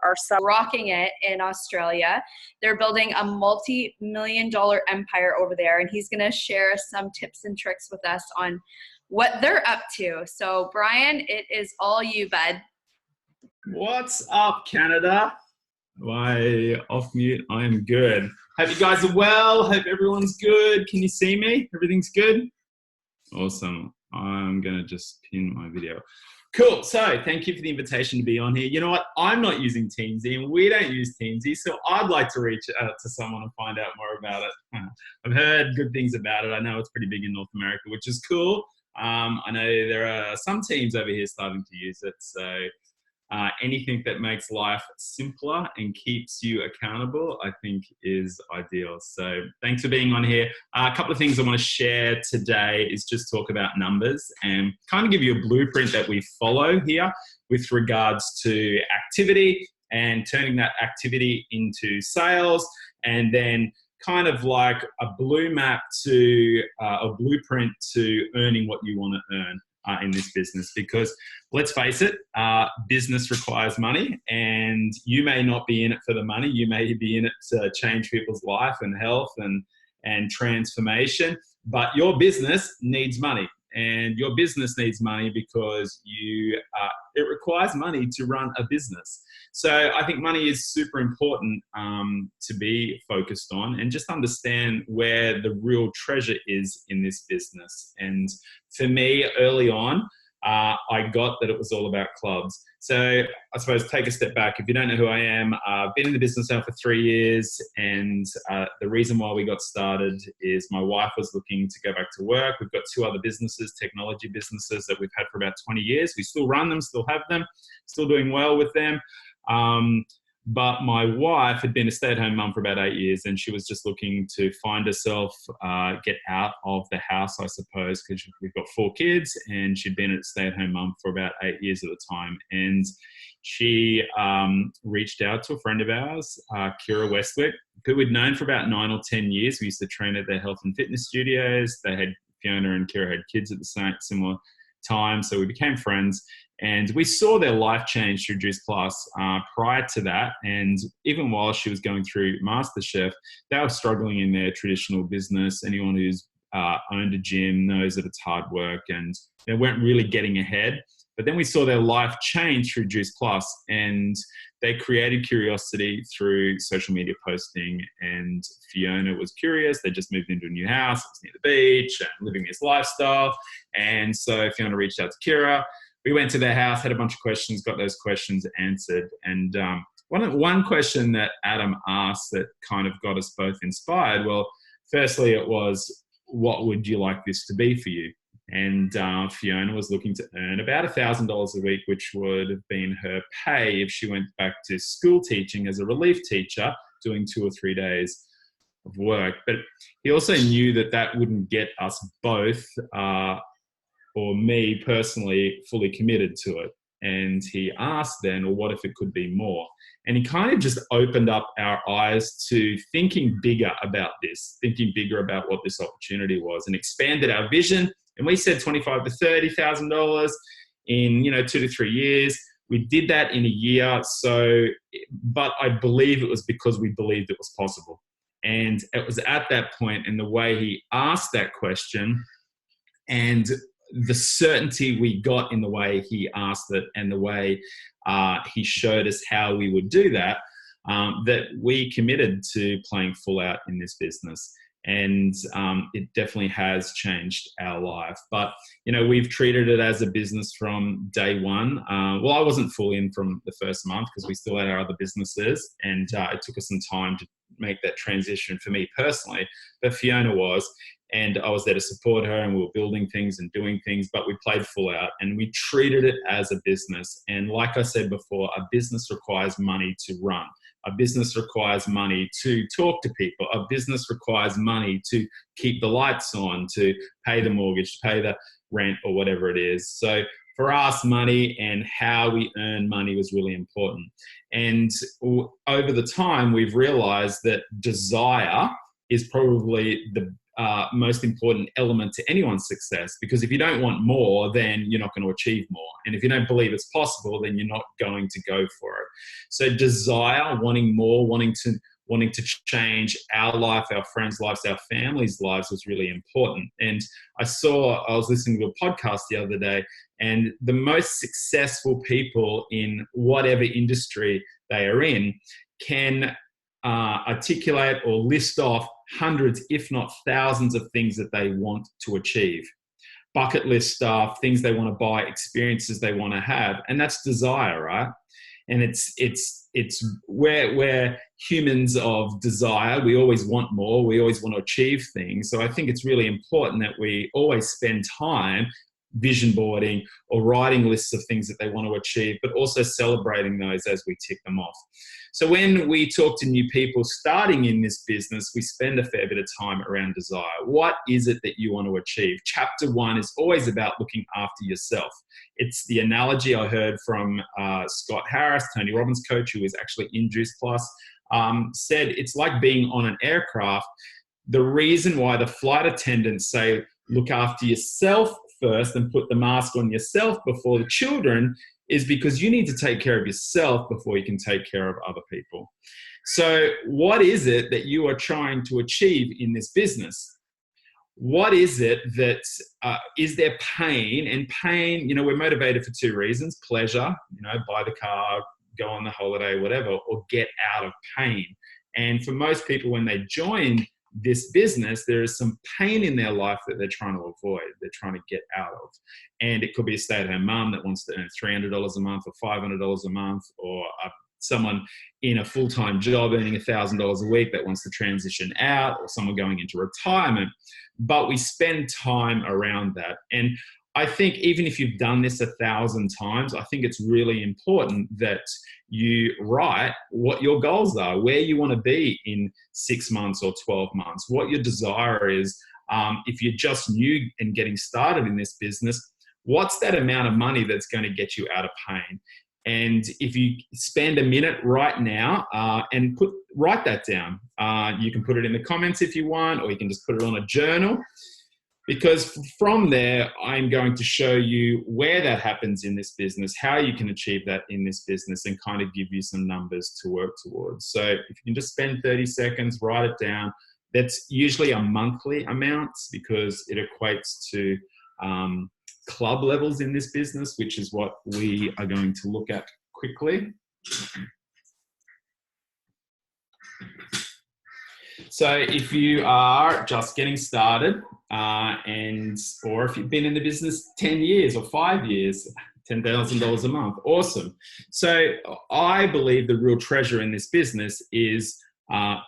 are rocking it in Australia. They're building a multi-million-dollar empire over there, and he's going to share some tips and tricks with us on what they're up to. So Bryan, it is all you, bud. What's up, Canada? Why, off mute, I am good. Hope you guys are well. Hope everyone's good. Can you see me? Everything's good? Awesome. I'm going to just pin my video. Cool. So thank you for the invitation to be on here. You know what? I'm not using Teamsy and we don't use Teamsy. So I'd like to reach out to someone and find out more about it. I've heard good things about it. I know it's pretty big in North America, which is cool. I know there are some teams over here starting to use it. So anything that makes life simpler and keeps you accountable, I think is ideal. So thanks for being on here. A couple of things I want to share today is just talk about numbers and kind of give you a blueprint that we follow here with regards to activity and turning that activity into sales, and then kind of like a blueprint to earning what you want to earn in this business. Because let's face it, business requires money, and you may not be in it for the money. You may be in it to change people's life and health and transformation, but your business needs money. And your business needs money because it requires money to run a business. So I think money is super important to be focused on, and just understand where the real treasure is in this business. And for me, early on, I got that it was all about clubs. So I suppose take a step back. If you don't know who I am, I've been in the business now for 3 years. And the reason why we got started is my wife was looking to go back to work. We've got 2 other businesses, technology businesses that we've had for about 20 years. We still run them, still have them, still doing well with them. But my wife had been a stay-at-home mum for about 8 years, and she was just looking to find herself, get out of the house, I suppose, because we've got 4 kids, and she'd been a stay-at-home mum for about 8 years at the time. And she reached out to a friend of ours, Kira Westwick, who we'd known for about 9 or 10 years. We used to train at their health and fitness studios. Fiona and Kira had kids at the similar time, so we became friends. And we saw their life change through Juice Plus prior to that. And even while she was going through MasterChef, they were struggling in their traditional business. Anyone who's owned a gym knows that it's hard work, and they weren't really getting ahead. But then we saw their life change through Juice Plus, and they created curiosity through social media posting. And Fiona was curious. They just moved into a new house. It was near the beach and living this lifestyle. And so Fiona reached out to Kira. We went to their house, had a bunch of questions, got those questions answered. And one question that Adam asked that kind of got us both inspired, well, firstly, it was, what would you like this to be for you? And Fiona was looking to earn about $1,000 a week, which would have been her pay if she went back to school teaching as a relief teacher, doing 2 or 3 days of work. But he also knew that that wouldn't get us both, or me personally, fully committed to it. And he asked then, well, what if it could be more? And he kind of just opened up our eyes to thinking bigger about this, thinking bigger about what this opportunity was, and expanded our vision. And we said $25,000 to $30,000 in 2 to 3 years. We did that in a year. But I believe it was because we believed it was possible. And it was at that point, and the way he asked that question, and the certainty we got in the way he asked it, and the way he showed us how we would do that, that we committed to playing full out in this business. And it definitely has changed our life. But, we've treated it as a business from day one. Well, I wasn't full in from the first month because we still had our other businesses, and it took us some time to make that transition for me personally. But Fiona was. And I was there to support her, and we were building things and doing things, but we played full out and we treated it as a business. And like I said before, a business requires money to run. A business requires money to talk to people. A business requires money to keep the lights on, to pay the mortgage, to pay the rent, or whatever it is. So for us, money and how we earn money was really important. And over the time, we've realized that desire is probably most important element to anyone's success, because if you don't want more, then you're not going to achieve more. And if you don't believe it's possible, then you're not going to go for it. So desire, wanting more, wanting to change our life, our friends' lives, our families' lives was really important. And I was listening to a podcast the other day, and the most successful people in whatever industry they are in can articulate or list off hundreds, if not thousands of things that they want to achieve. Bucket list stuff, things they want to buy, experiences they want to have. And that's desire, right? And it's we're humans of desire. We always want more. We always want to achieve things. So I think it's really important that we always spend time vision boarding or writing lists of things that they want to achieve, but also celebrating those as we tick them off. So when we talk to new people starting in this business, we spend a fair bit of time around desire. What is it that you want to achieve? Chapter 1 is always about looking after yourself. It's the analogy I heard from Scott Harris, Tony Robbins' coach, who is actually in Juice Plus, said it's like being on an aircraft. The reason why the flight attendants say, look after yourself first and put the mask on yourself before the children is because you need to take care of yourself before you can take care of other people. So what is it that you are trying to achieve in this business? What is it that, is there pain? And pain, we're motivated for 2 reasons: pleasure, buy the car, go on the holiday, whatever, or get out of pain. And for most people, when they join this business, there is some pain in their life that they're trying to avoid, they're trying to get out of. And it could be a stay-at-home mum that wants to earn $300 a month or $500 a month, or someone in a full-time job earning $1,000 a week that wants to transition out, or someone going into retirement. But we spend time around that. And I think even if you've done this 1,000 times, I think it's really important that you write what your goals are, where you want to be in 6 months or 12 months, what your desire is. If you're just new and getting started in this business, what's that amount of money that's going to get you out of pain? And if you spend a minute right now and write that down, you can put it in the comments if you want, or you can just put it on a journal. Because from there, I'm going to show you where that happens in this business, how you can achieve that in this business, and kind of give you some numbers to work towards. So if you can just spend 30 seconds, write it down. That's usually a monthly amount because it equates to club levels in this business, which is what we are going to look at quickly. So if you are just getting started, or if you've been in the business 10 years or 5 years, $10,000 a month, awesome. So I believe the real treasure in this business is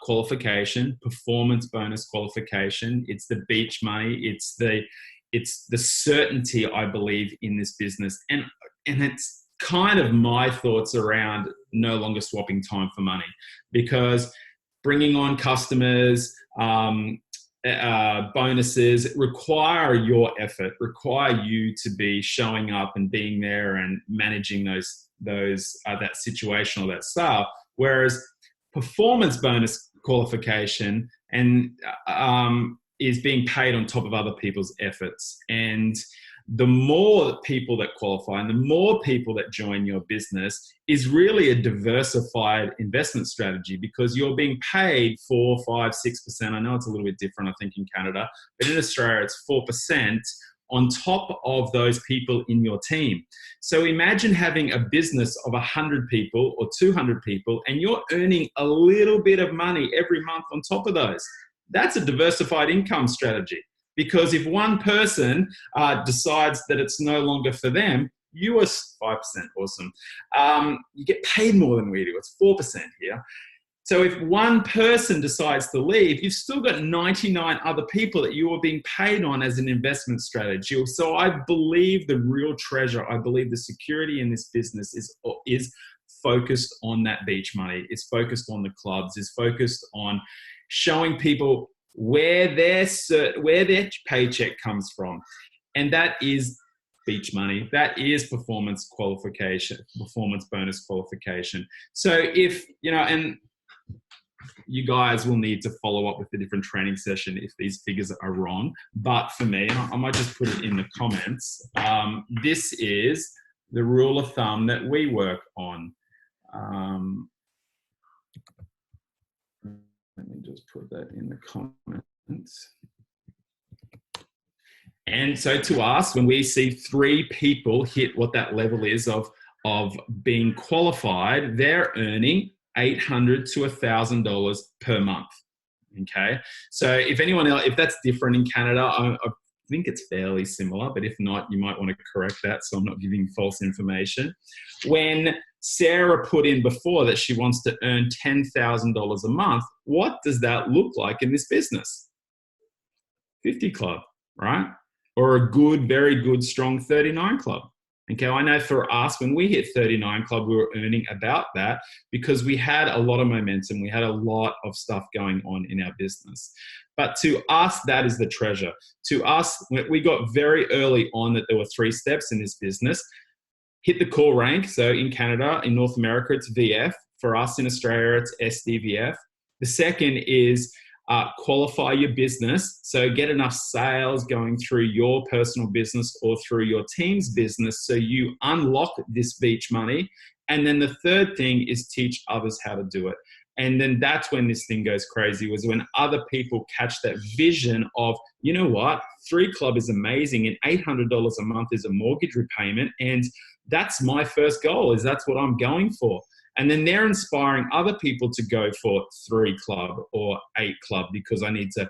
qualification, performance bonus qualification. It's the beach money. It's the certainty, I believe, in this business. And it's kind of my thoughts around no longer swapping time for money, because bringing on customers, bonuses require your effort, require you to be showing up and being there and managing that situation or that style. Whereas performance bonus qualification is being paid on top of other people's efforts. And the more people that qualify and the more people that join your business is really a diversified investment strategy, because you're being paid 4, 5, 6%. I know it's a little bit different, I think, in Canada, but in Australia, it's 4% on top of those people in your team. So imagine having a business of 100 people or 200 people, and you're earning a little bit of money every month on top of those. That's a diversified income strategy. Because if one person decides that it's no longer for them, you are 5%, awesome. You get paid more than we do. It's 4% here. So if one person decides to leave, you've still got 99 other people that you are being paid on as an investment strategy. So I believe the real treasure, I believe the security in this business is focused on that beach money. It's focused on the clubs. It's focused on showing people where their paycheck comes from. And that is beach money. That is performance qualification, performance bonus qualification. So if, and you guys will need to follow up with a different training session if these figures are wrong. But for me, I might just put it in the comments, this is the rule of thumb that we work on. Let me just put that in the comments. And so to us, when we see 3 people hit what that level is of being qualified, they're earning $800 to $1,000 per month. Okay. So if anyone else, if that's different in Canada, I think it's fairly similar, but if not, you might want to correct that so I'm not giving false information. When Sarah put in before that she wants to earn $10,000 a month, what does that look like in this business? 50 club, right? Or a good, very good, strong 39 club. Okay, I know for us, when we hit 39 club, we were earning about that because we had a lot of momentum. We had a lot of stuff going on in our business. But to us, that is the treasure. To us, we got very early on that there were 3 steps in this business. Hit the core rank. So in Canada, in North America, it's VF. For us in Australia, it's SDVF. The second is qualify your business. So get enough sales going through your personal business or through your team's business so you unlock this beach money. And then the third thing is teach others how to do it. And then that's when this thing goes crazy, was when other people catch that vision of, you know what, 3 club is amazing and $800 a month is a mortgage repayment. And that's my first goal, is that's what I'm going for. And then they're inspiring other people to go for 3 club or 8 club because I need to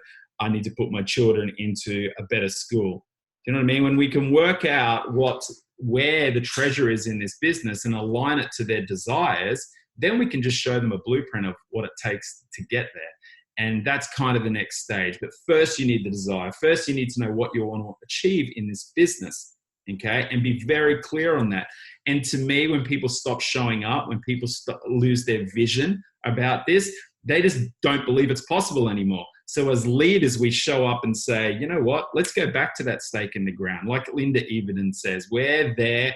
put my children into a better school. Do you know what I mean? When we can work out where the treasure is in this business and align it to their desires, then we can just show them a blueprint of what it takes to get there. And that's kind of the next stage. But first you need the desire. First you need to know what you want to achieve in this business. Okay, and be very clear on that. And to me, when people stop showing up, when people lose their vision about this, they just don't believe it's possible anymore. So as leaders, we show up and say, you know what, let's go back to that stake in the ground. Like Linda Everden says, we're their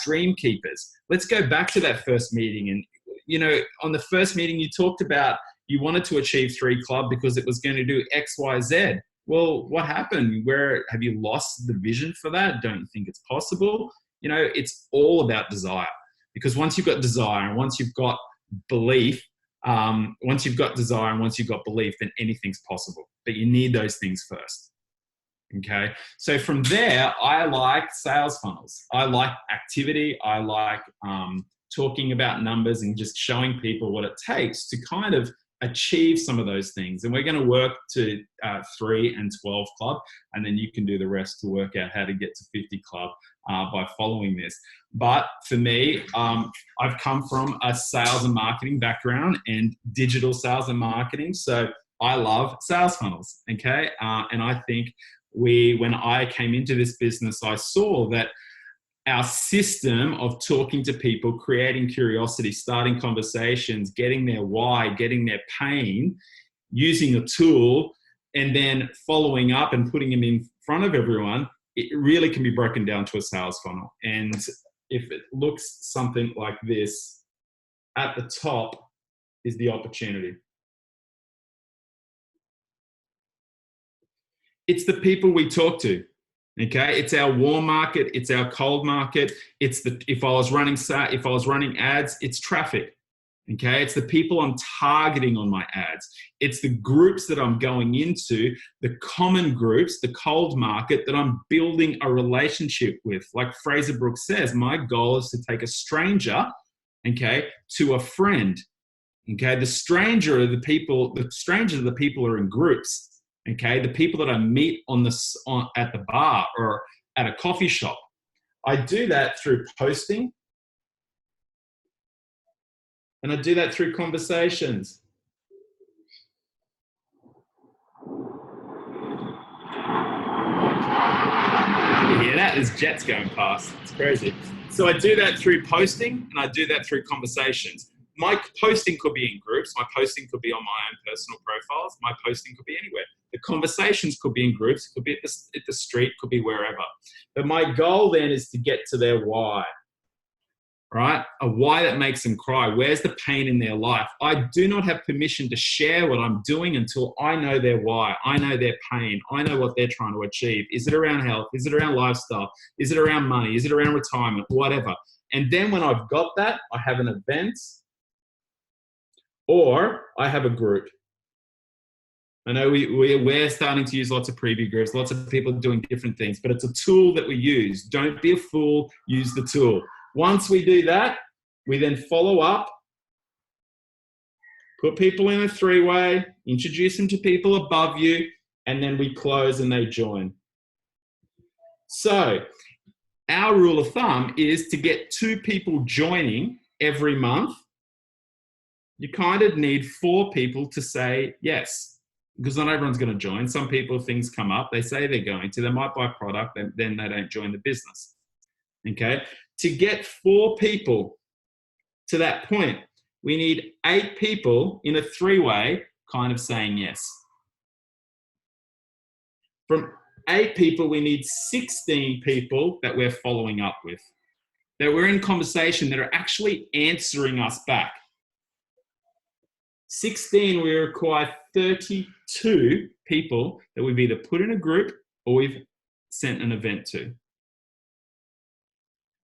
dream keepers. Let's go back to that first meeting. And, you know, on the first meeting, you talked about you wanted to achieve 3 club because it was going to do X, Y, Z. Well, what happened? Where have you lost the vision for that? Don't you think it's possible? You know, it's all about desire, because once you've got desire and once you've got belief, then anything's possible. But you need those things first. Okay. So from there, I like sales funnels. I like activity. I like talking about numbers and just showing people what it takes to kind of achieve some of those things. And we're going to work to 3 and 12 club, and then you can do the rest to work out how to get to 50 club by following this. But for me, I've come from a sales and marketing background and digital sales and marketing. So I love sales funnels. Okay. And I think when I came into this business, I saw that our system of talking to people, creating curiosity, starting conversations, getting their why, getting their pain, using a tool, and then following up and putting them in front of everyone, it really can be broken down to a sales funnel. And if it looks something like this, at the top is the opportunity. It's the people we talk to. Okay, it's our warm market, it's our cold market. If I was running ads, it's traffic. Okay, it's the people I'm targeting on my ads. It's the groups that I'm going into, the common groups, the cold market that I'm building a relationship with. Like Fraser Brooks says, my goal is to take a stranger, okay, to a friend. Okay, the stranger are the people are in groups. Okay, the people that I meet at the bar or at a coffee shop. I do that through posting, and I do that through conversations. You hear that? There's jets going past. It's crazy. So I do that through posting, and I do that through conversations. My posting could be in groups. My posting could be on my own personal profiles. My posting could be anywhere. The conversations could be in groups. It could be at the street, could be wherever. But my goal then is to get to their why. right? A why that makes them cry. Where's the pain in their life? I do not have permission to share what I'm doing until I know their why. I know their pain. I know what they're trying to achieve. Is it around health? Is it around lifestyle? Is it around money? Is it around retirement? Whatever. And then when I've got that, I have an event or I have a group. I know we're starting to use lots of preview groups, lots of people doing different things, but it's a tool that we use. Don't be a fool, use the tool. Once we do that, we then follow up, put people in a three-way, introduce them to people above you, and then we close and they join. So our rule of thumb is to get 2 people joining every month. You kind of need 4 people to say yes. Because not everyone's going to join. Some people, things come up, they say they're going to, they might buy product, and then they don't join the business. Okay? To get 4 people to that point, we need 8 people in a three-way kind of saying yes. From 8 people, we need 16 people that we're following up with, that we're in conversation, that are actually answering us back. 16, we require 32 people that we've either put in a group or we've sent an event to.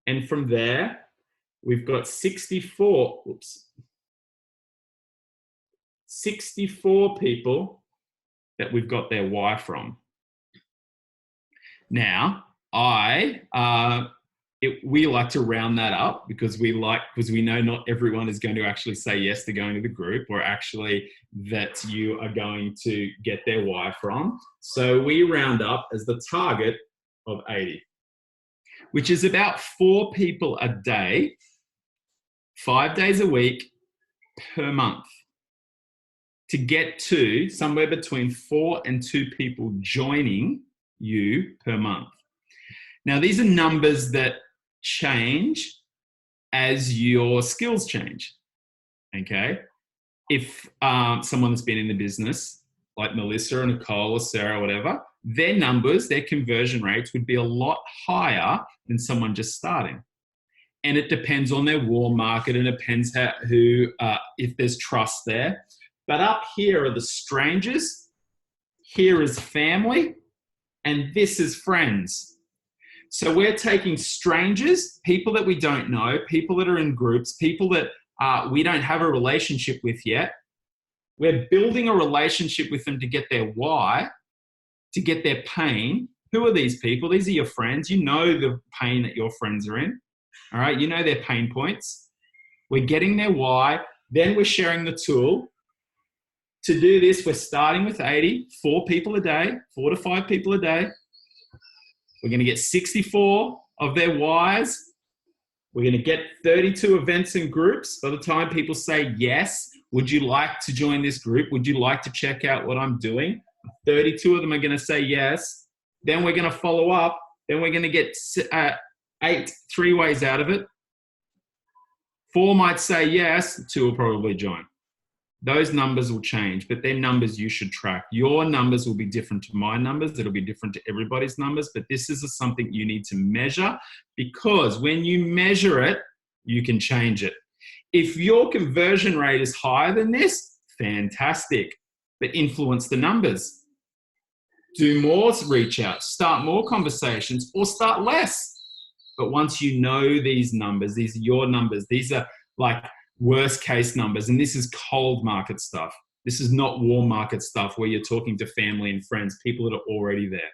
And from there, we've got 64 people that we've got their why from. Now, we like to round that up because we know not everyone is going to actually say yes to going to the group, or actually that you are going to get their why from. So we round up as the target of 80, which is about 4 people a day, 5 days a week per month, to get to somewhere between 4 and 2 people joining you per month. Now, these are numbers that change as your skills change, okay? If someone that's been in the business, like Melissa or Nicole or Sarah or whatever, their numbers, their conversion rates would be a lot higher than someone just starting. And it depends on their warm market, and it depends if there's trust there. But up here are the strangers, here is family, and this is friends. So we're taking strangers, people that we don't know, people that are in groups, people that we don't have a relationship with yet. We're building a relationship with them to get their why, to get their pain. Who are these people? These are your friends. You know the pain that your friends are in. All right, you know their pain points. We're getting their why. Then we're sharing the tool. To do this, we're starting with 80, 4 people a day, 4 to 5 people a day. We're going to get 64 of their whys. We're going to get 32 events and groups. By the time people say yes, would you like to join this group? Would you like to check out what I'm doing? 32 of them are going to say yes. Then we're going to follow up. Then we're going to get 8 three-ways out of it. 4 might say yes. 2 will probably join. Those numbers will change, but they're numbers you should track. Your numbers will be different to my numbers. It'll be different to everybody's numbers, but this is something you need to measure, because when you measure it, you can change it. If your conversion rate is higher than this, fantastic, but influence the numbers. Do more reach out, start more conversations, or start less. But once you know these numbers, these are your numbers, these are like worst case numbers, and this is cold market stuff. This is not warm market stuff where you're talking to family and friends, people that are already there.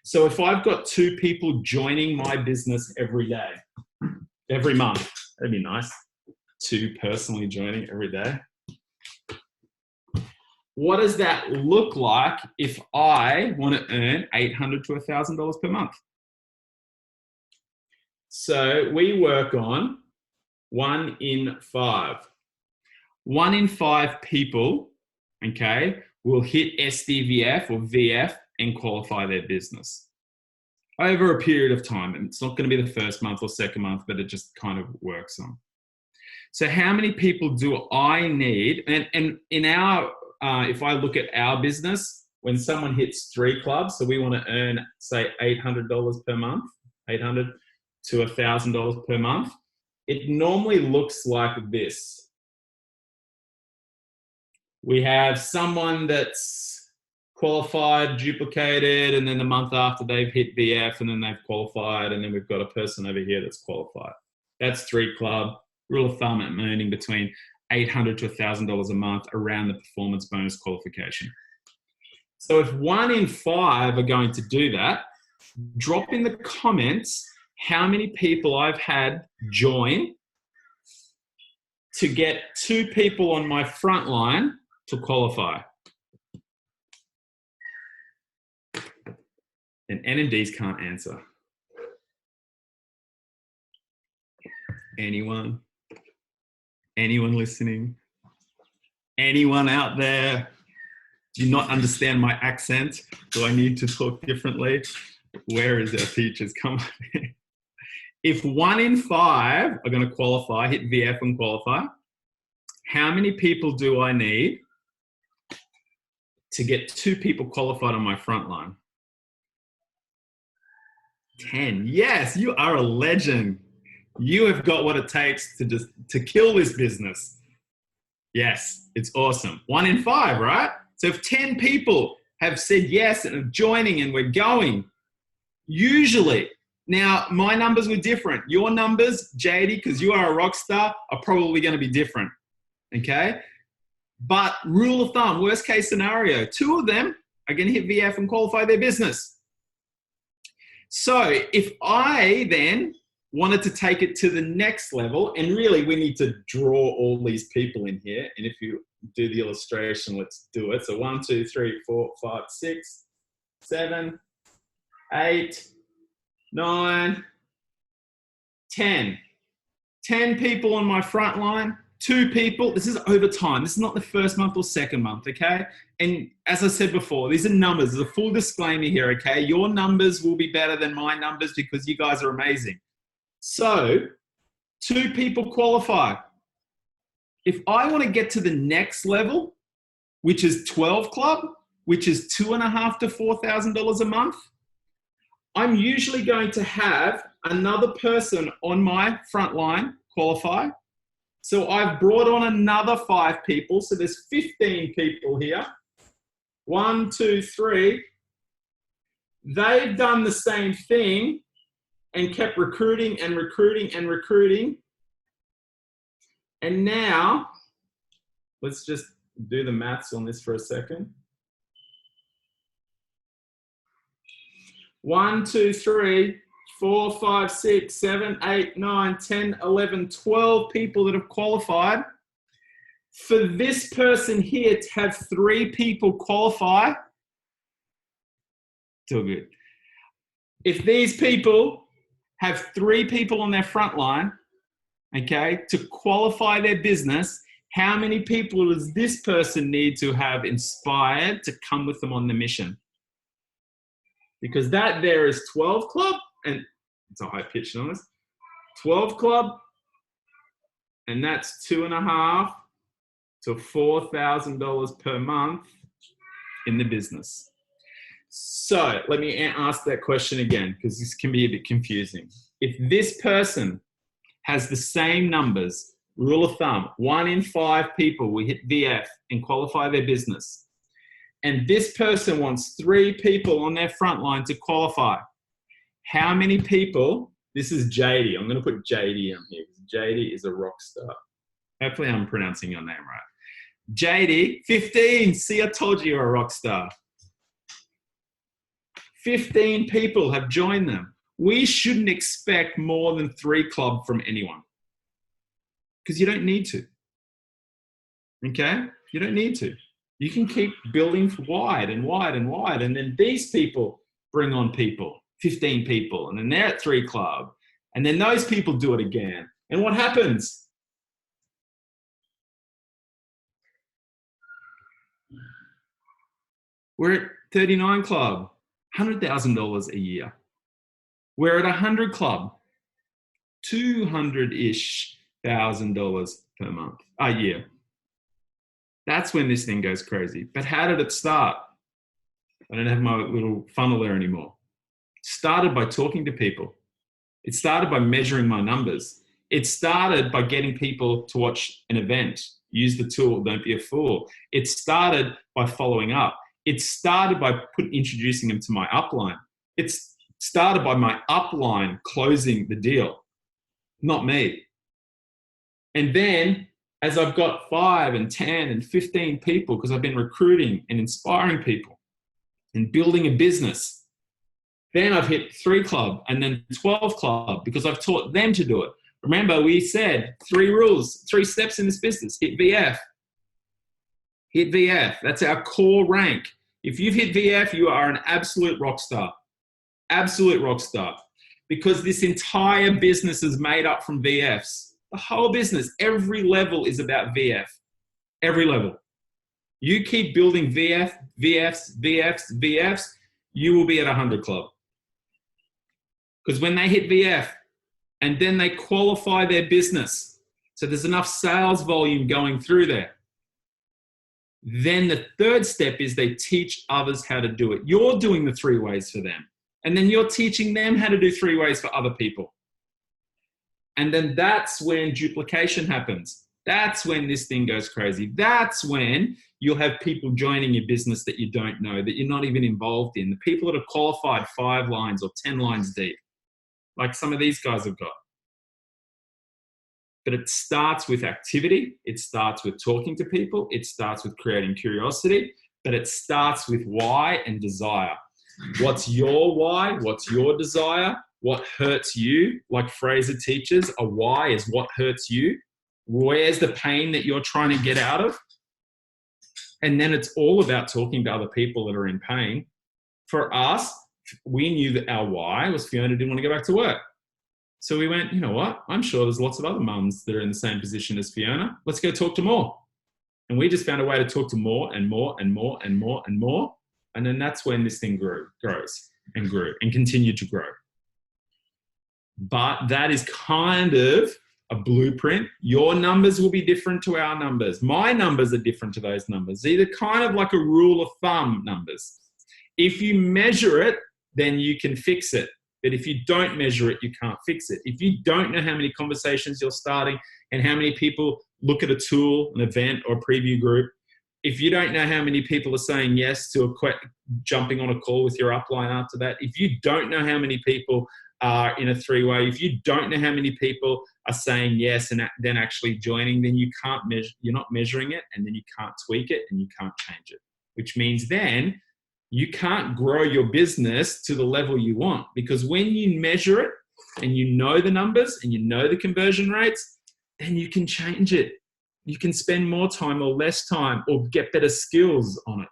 So if I've got 2 people joining my business every day, every month, that'd be nice. 2 personally joining every day. What does that look like if I want to earn $800 to $1,000 per month? So we work on 1 in 5. 1 in 5 people, okay, will hit SDVF or VF and qualify their business over a period of time. And it's not going to be the first month or second month, but it just kind of works on. So how many people do I need? And in our, if I look at our business, when someone hits 3 clubs, so we want to earn, say, $800 per month, $800 to $1,000 per month. it normally looks like this. We have someone that's qualified, duplicated, and then the month after they've hit VF and then they've qualified, and then we've got a person over here that's qualified. That's 3 club. Rule of thumb, I'm earning between $800 to $1,000 a month around the performance bonus qualification. So if 1 in 5 are going to do that, drop in the comments how many people I've had join to get 2 people on my front line to qualify. And NMDs can't answer. Anyone? Anyone listening? Anyone out there? Do you not understand my accent? Do I need to talk differently? Where is our teachers? Come on. If 1 in 5 are going to qualify, hit VF and qualify, how many people do I need to get 2 people qualified on my front line? 10. Yes, you are a legend. You have got what it takes to kill this business. Yes, it's awesome. 1 in 5, right? So if 10 people have said yes and are joining and we're going, usually, now my numbers were different. Your numbers, JD, because you are a rock star, are probably going to be different. Okay? But rule of thumb, worst case scenario, 2 of them are going to hit VF and qualify their business. So if I then wanted to take it to the next level, and really we need to draw all these people in here. And if you do the illustration, let's do it. So 1, 2, 3, 4, 5, 6, 7, 8, 9, 10. 10 people on my front line, 2 people. This is over time. This is not the first month or second month, okay? And as I said before, these are numbers. There's a full disclaimer here, okay? Your numbers will be better than my numbers because you guys are amazing. So 2 people qualify. If I want to get to the next level, which is 12 club, which is $2,500 to $4,000 a month, I'm usually going to have another person on my front line qualify. So I've brought on another 5 people. So there's 15 people here. 1, 2, 3. They've done the same thing and kept recruiting and recruiting and recruiting. And now, let's just do the maths on this for a second. 1, 2, 3, 4, 5, 6, 7, 8, 9, 10, 11, 12 people that have qualified. For this person here to have 3 people qualify, still good. If these people have 3 people on their front line, okay, to qualify their business, how many people does this person need to have inspired to come with them on the mission? Because that there is 12 club, and it's a high pitch noise, 12 club, and that's $2,500 to $4,000 per month in the business. So let me ask that question again, because this can be a bit confusing. If this person has the same numbers, rule of thumb, 1 in 5 people will hit VF and qualify their business, and this person wants 3 people on their front line to qualify, how many people, this is JD, I'm going to put JD on here. JD is a rock star. Hopefully I'm pronouncing your name right. JD, 15, see, I told you you're a rock star. 15 people have joined them. We shouldn't expect more than 3 club from anyone, because you don't need to. Okay? You don't need to. You can keep building wide and wide and wide, and then these people bring on people, 15 people, and then they're at 3 club, and then those people do it again. And what happens? We're at 39 club, $100,000 a year. We're at 100 club, $200-ish thousand per month, a year. That's when this thing goes crazy. But how did it start? I don't have my little funnel there anymore. It started by talking to people. It started by measuring my numbers. It started by getting people to watch an event. Use the tool, don't be a fool. It started by following up. It started by introducing them to my upline. It's started by my upline closing the deal, not me. And then as I've got 5 and 10 and 15 people, because I've been recruiting and inspiring people and building a business, then I've hit 3 club and then 12 club because I've taught them to do it. Remember, we said 3 rules, 3 steps in this business. Hit VF. Hit VF. That's our core rank. If you've hit VF, you are an absolute rock star. Absolute rock star. Because this entire business is made up from VFs. The whole business, every level is about VF. Every level. You keep building VFs, you will be at 100 club. Because when they hit VF and then they qualify their business, so there's enough sales volume going through there, then the third step is they teach others how to do it. You're doing the 3 ways for them. And then you're teaching them how to do 3 ways for other people. And then that's when duplication happens. That's when this thing goes crazy. That's when you'll have people joining your business that you don't know, that you're not even involved in. The people that are qualified 5 lines or 10 lines deep, like some of these guys have got. But it starts with activity. It starts with talking to people. It starts with creating curiosity. But it starts with why and desire. What's your why? What's your desire? What hurts you? Like Fraser teaches, a why is what hurts you. Where's the pain that you're trying to get out of? And then it's all about talking to other people that are in pain. For us, we knew that our why was Fiona didn't want to go back to work. So we went, you know what? I'm sure there's lots of other mums that are in the same position as Fiona. Let's go talk to more. And we just found a way to talk to more and more and more and more and more. And then that's when this thing grows and grew and continued to grow. But that is kind of a blueprint. Your numbers will be different to our numbers. My numbers are different to those numbers. They're kind of like a rule of thumb numbers. If you measure it, then you can fix it. But if you don't measure it, you can't fix it. If you don't know how many conversations you're starting and how many people look at a tool, an event, or a preview group, if you don't know how many people are saying yes to jumping on a call with your upline after that, if you don't know how many people are in a 3-way, if you don't know how many people are saying yes and then actually joining, then you can't measure, you're not measuring it, and then you can't tweak it and you can't change it, which means then you can't grow your business to the level you want, because when you measure it and you know the numbers and you know the conversion rates, then you can change it. You can spend more time or less time or get better skills on it.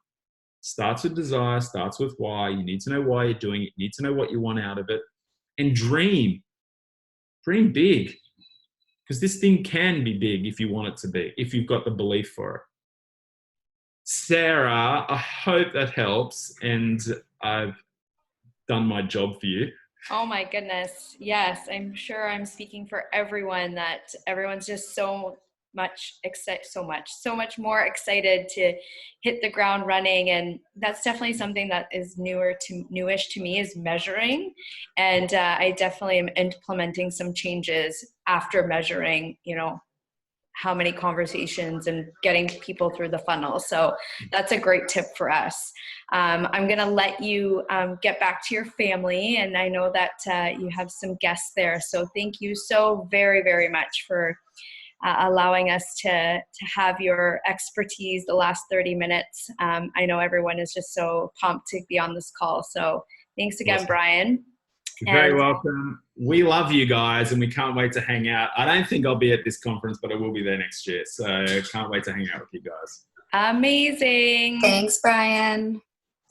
Starts with desire, starts with why. You need to know why you're doing it. You need to know what you want out of it. And dream. Dream big. Because this thing can be big if you want it to be, if you've got the belief for it. Sarah, I hope that helps and I've done my job for you. Oh my goodness. Yes, I'm sure I'm speaking for everyone that everyone's just so much more excited to hit the ground running. And that's definitely something that is newish to me, is measuring. And I definitely am implementing some changes after measuring, how many conversations and getting people through the funnel. So that's a great tip for us. I'm going to let you get back to your family. And I know that you have some guests there. So thank you so very, very much for allowing us to have your expertise the last 30 minutes. I know everyone is just so pumped to be on this call. So thanks again, Awesome. Bryan. You're very welcome. We love you guys and we can't wait to hang out. I don't think I'll be at this conference, but I will be there next year. So can't wait to hang out with you guys. Amazing. Thanks, Bryan.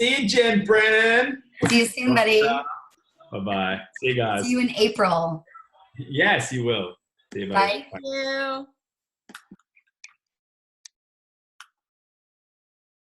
See you, Jen Brennan. See you soon, buddy. Bye-bye. See you guys. See you in April. Yes, you will. See you, buddy. Bye. Thank you.